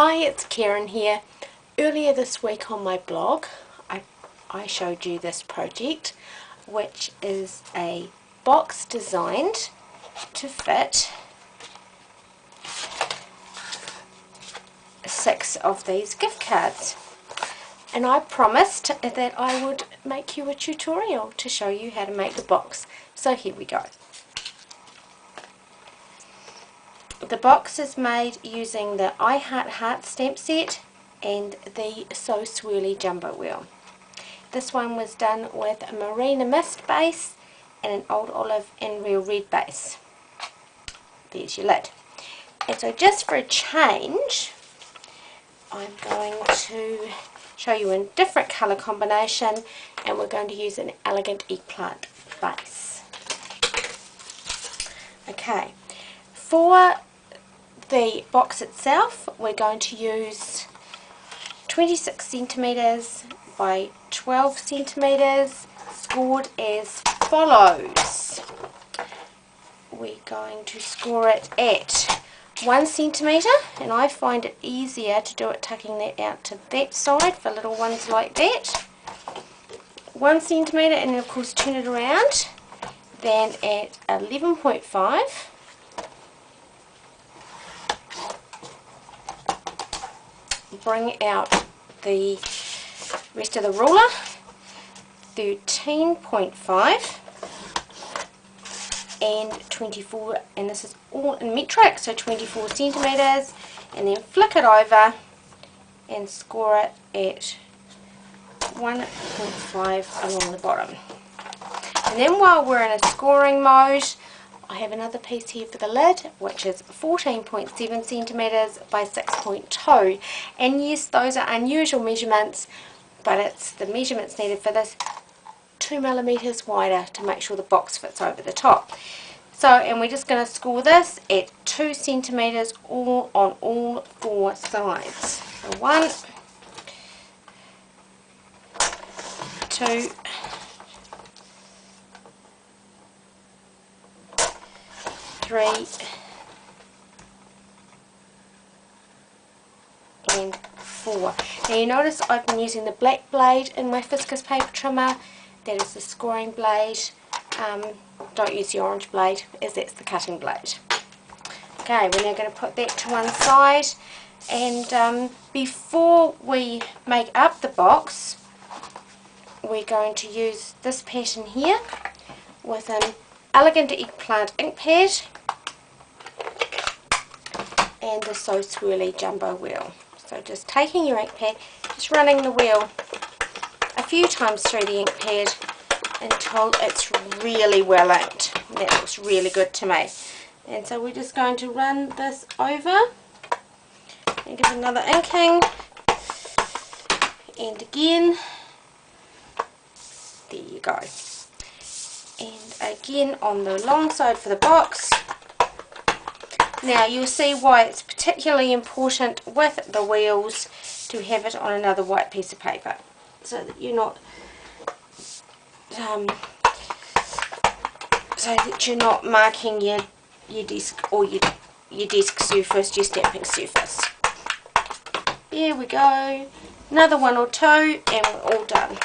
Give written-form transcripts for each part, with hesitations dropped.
Hi, it's Karen here. Earlier this week on my blog I showed you this project, which is a box designed to fit 6 of these gift cards, and I promised that I would make you a tutorial to show you how to make the box. So here we go. The box is made using the I Heart stamp set and the So Swirly jumbo wheel. This one was done with a Marina Mist base and an Old Olive and Real Red base. There's your lid. And so just for a change, I'm going to show you a different colour combination, and we're going to use an Elegant Eggplant base. Okay, for the box itself, we're going to use 26 centimeters by 12 centimeters, scored as follows. We're going to score it at 1 centimeter, and I find it easier to do it tucking that out to that side for little ones like that. 1 centimeter, and then of course turn it around. Then at 11.5. Bring out the rest of the ruler, 13.5 and 24, and this is all in metric, so 24 centimeters, and then flick it over and score it at 1.5 along the bottom. And then while we're in a scoring mode, I have another piece here for the lid, which is 14.7 centimeters by 6.2, and yes, those are unusual measurements, but it's the measurements needed for this, 2 millimeters wider to make sure the box fits over the top. So, and we're just going to score this at 2 centimeters all on all 4 sides. So 1, 2, 3, and 4. Now you notice I've been using the black blade in my Fiskus paper trimmer. That is the scoring blade. Don't use the orange blade, as that's the cutting blade. Okay, we're now going to put that to one side, and before we make up the box, we're going to use this pattern here with an Elegant Eggplant ink pad and the So Swirly jumbo wheel. So just taking your ink pad, just running the wheel a few times through the ink pad until it's really well inked. That looks really good to me. And so we're just going to run this over and give another inking, and again, there you go. And again on the long side for the box. Now you'll see why it's particularly important with the wheels to have it on another white piece of paper, so that you're not marking your desk or your desk surface, your stamping surface. There we go. Another 1 or 2 and we're all done.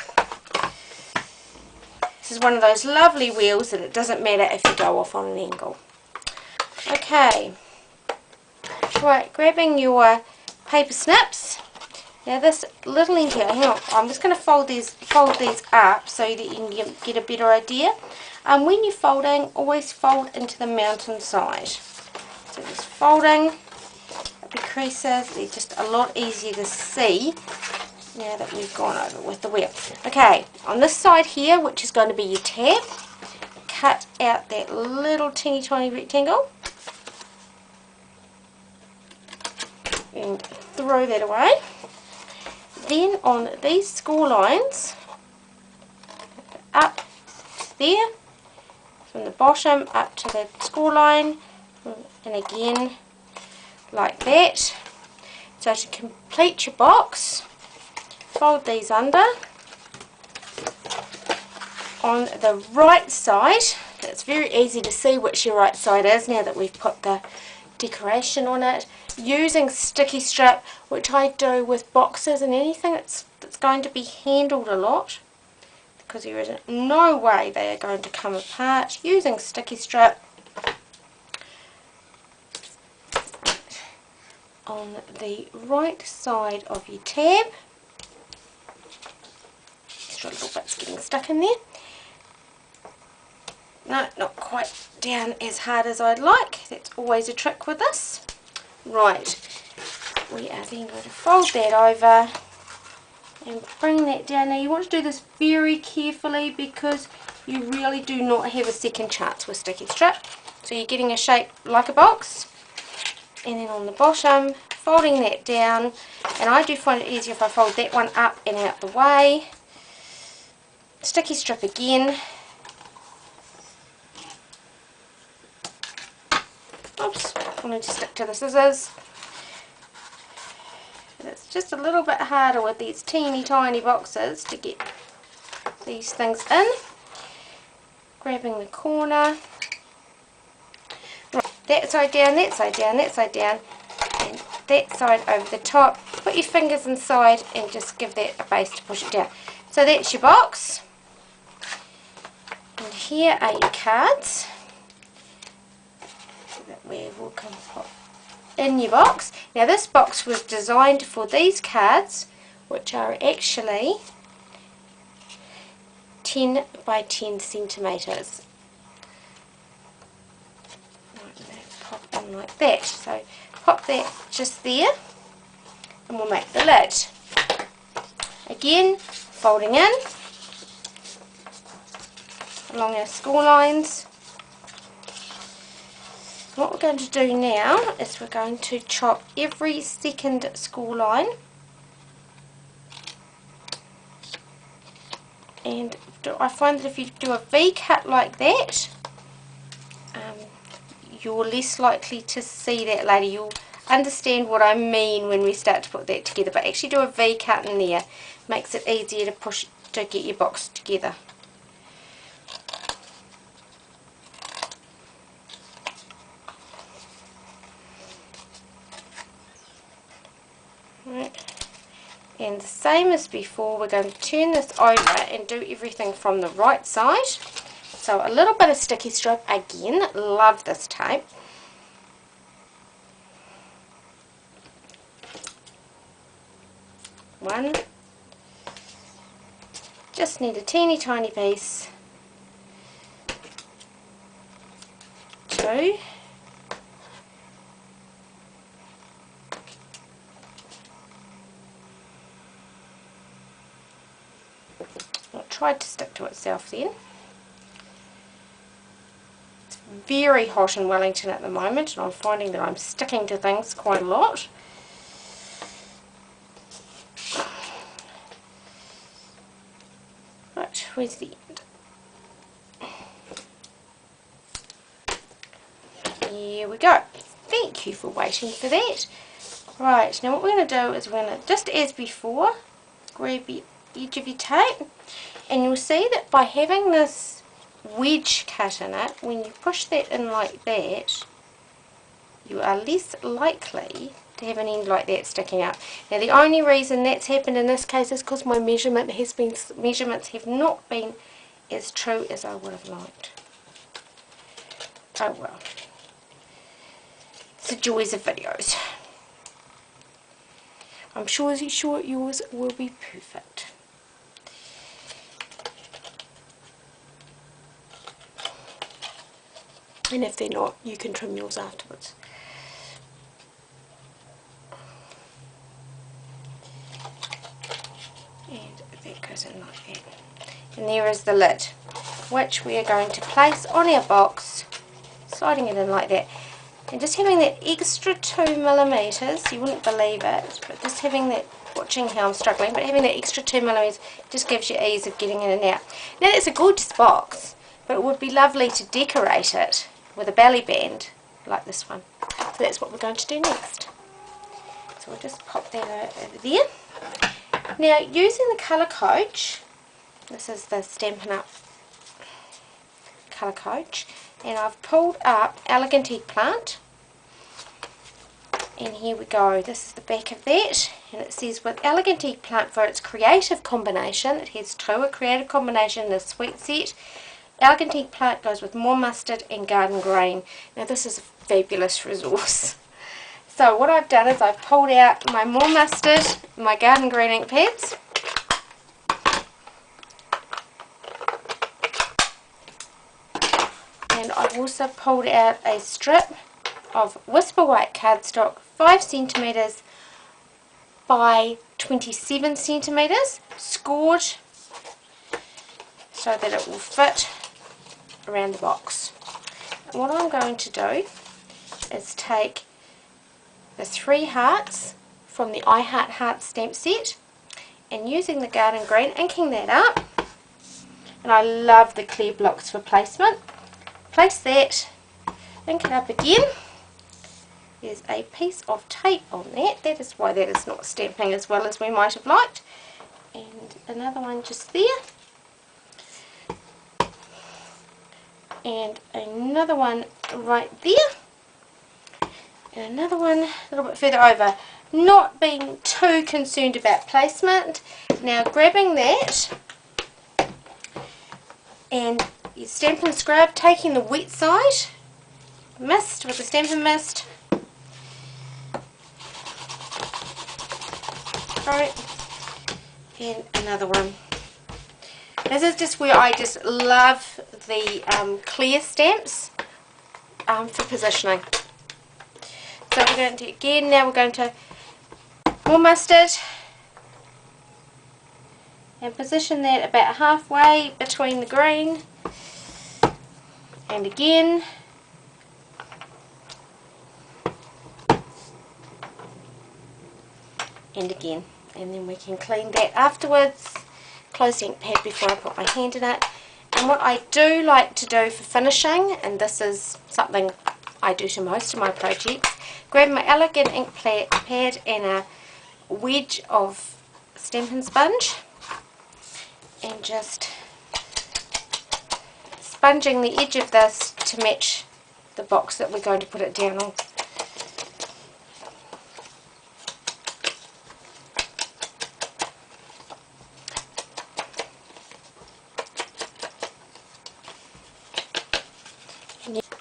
This is one of those lovely wheels that it doesn't matter if you go off on an angle. Okay, right, grabbing your paper snips. Now this little end here, hang on, I'm just going to fold these up so that you can get a better idea. When you're folding, always fold into the mountain side. So just folding up the creases, they're just a lot easier to see now that we've gone over with the wheel. Okay, on this side here, which is going to be your tab, cut out that little teeny tiny rectangle and throw that away. Then on these score lines, up there, from the bottom up to the score line, and again like that. So to complete your box, fold these under. On the right side, it's very easy to see which your right side is now that we've put the decoration on it. using sticky strip, which I do with boxes and anything that's going to be handled a lot, because there is no way they are going to come apart, using sticky strip on the right side of your tab. Extra little bits getting stuck in there. No, not quite down as hard as I'd like. That's always a trick with this. Right, we are then going to fold that over and bring that down. Now you want to do this very carefully because you really do not have a second chance with sticky strip. So you're getting a shape like a box, and then on the bottom folding that down, and I do find it easier if I fold that one up and out the way. Sticky strip again. Oops, I need to stick to the scissors. It's just a little bit harder with these teeny tiny boxes to get these things in. Grabbing the corner. Right, that side down, that side down, that side down, and that side over the top. Put your fingers inside and just give that a base to push it down. So that's your box. And here are your cards. So that we will come pop in your box. Now this box was designed for these cards, which are actually 10 by 10 centimetres. Pop in like that. So pop that just there and we'll make the lid. Again, folding in along our score lines. What we're going to do now is we're going to chop every second score line, and I find that if you do a V cut like that, you're less likely to see that later. You'll understand what I mean when we start to put that together, but actually do a V cut in there, makes it easier to push to get your box together. And the same as before, we're going to turn this over and do everything from the right side. So a little bit of sticky strip again, love this tape. One, just need a teeny tiny piece. Two, it tried to stick to itself then. It's very hot in Wellington at the moment, and I'm finding that I'm sticking to things quite a lot. Right, where's the end? Here we go. Thank you for waiting for that. Right, now what we're going to do is we're going to, just as before, grab the edge of your tape, and you'll see that by having this wedge cut in it, when you push that in like that, you are less likely to have an end like that sticking out. Now the only reason that's happened in this case is because my measurements have not been as true as I would have liked. Oh well. It's the joys of videos. I'm sure yours will be perfect. And if they're not, you can trim yours afterwards. And that goes in like that. And there is the lid, which we are going to place on our box, sliding it in like that. And just having that extra 2mm, you wouldn't believe it, but just having that, watching how I'm struggling, but having that extra 2mm just gives you ease of getting in and out. Now that's a gorgeous box, but it would be lovely to decorate it with a belly band like this one. So that's what we're going to do next. So we'll just pop that over there. Now using the Colour Coach, this is the Stampin' Up! Colour Coach, and I've pulled up Elegant Eggplant, And here we go, this is the back of that, and it says with Elegant Eggplant for its creative combination, it has two, a creative combination and a sweet set. Elegant Eggplant goes with more mustard and garden green. Now this is a fabulous resource. So what I've done is I've pulled out my more mustard, my garden green ink pads, and I've also pulled out a strip of Whisper White cardstock, 5 cm by 27 cm, scored so that it will fit around the box. And what I'm going to do is take the 3 hearts from the I Heart Hearts stamp set, and using the garden green, inking that up, and I love the clear blocks for placement. Place that, ink it up again. There's a piece of tape on that, that is why that is not stamping as well as we might have liked. And another one just there. And another one right there. And another one a little bit further over. Not being too concerned about placement. Now grabbing that and you stamp and scrub, taking the wet side, mist with the Stampin' Mist. Right, and another one. This is just where I just love the clear stamps for positioning. So we're going to, again, now we're going to more mustard and position that about halfway between the green, and again, and again, and then we can clean that afterwards, close the ink pad before I put my hand in it. And what I do like to do for finishing, and this is something I do to most of my projects, grab my Elegant ink pad and a wedge of Stampin' Sponge and just sponging the edge of this to match the box that we're going to put it down on.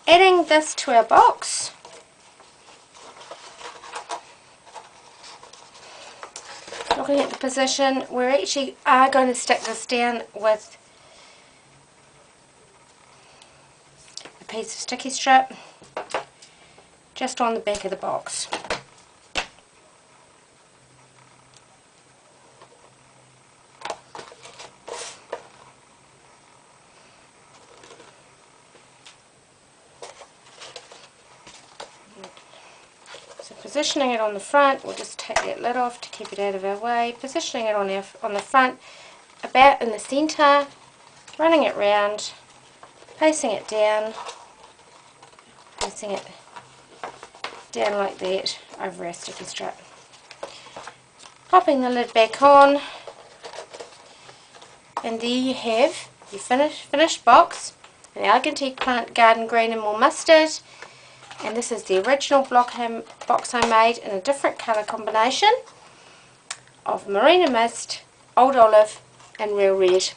Adding this to our box, looking at the position, we actually are going to stick this down with a piece of sticky strip just on the back of the box. Positioning it on the front, we'll just take that lid off to keep it out of our way. Positioning it on the front, about in the centre, running it round, placing it down like that over our sticky strip. Popping the lid back on, and there you have your finished box, an Elegant Eggplant, Garden Green and more mustard. And this is the original box I made in a different colour combination of Marina Mist, Old Olive and Real Red.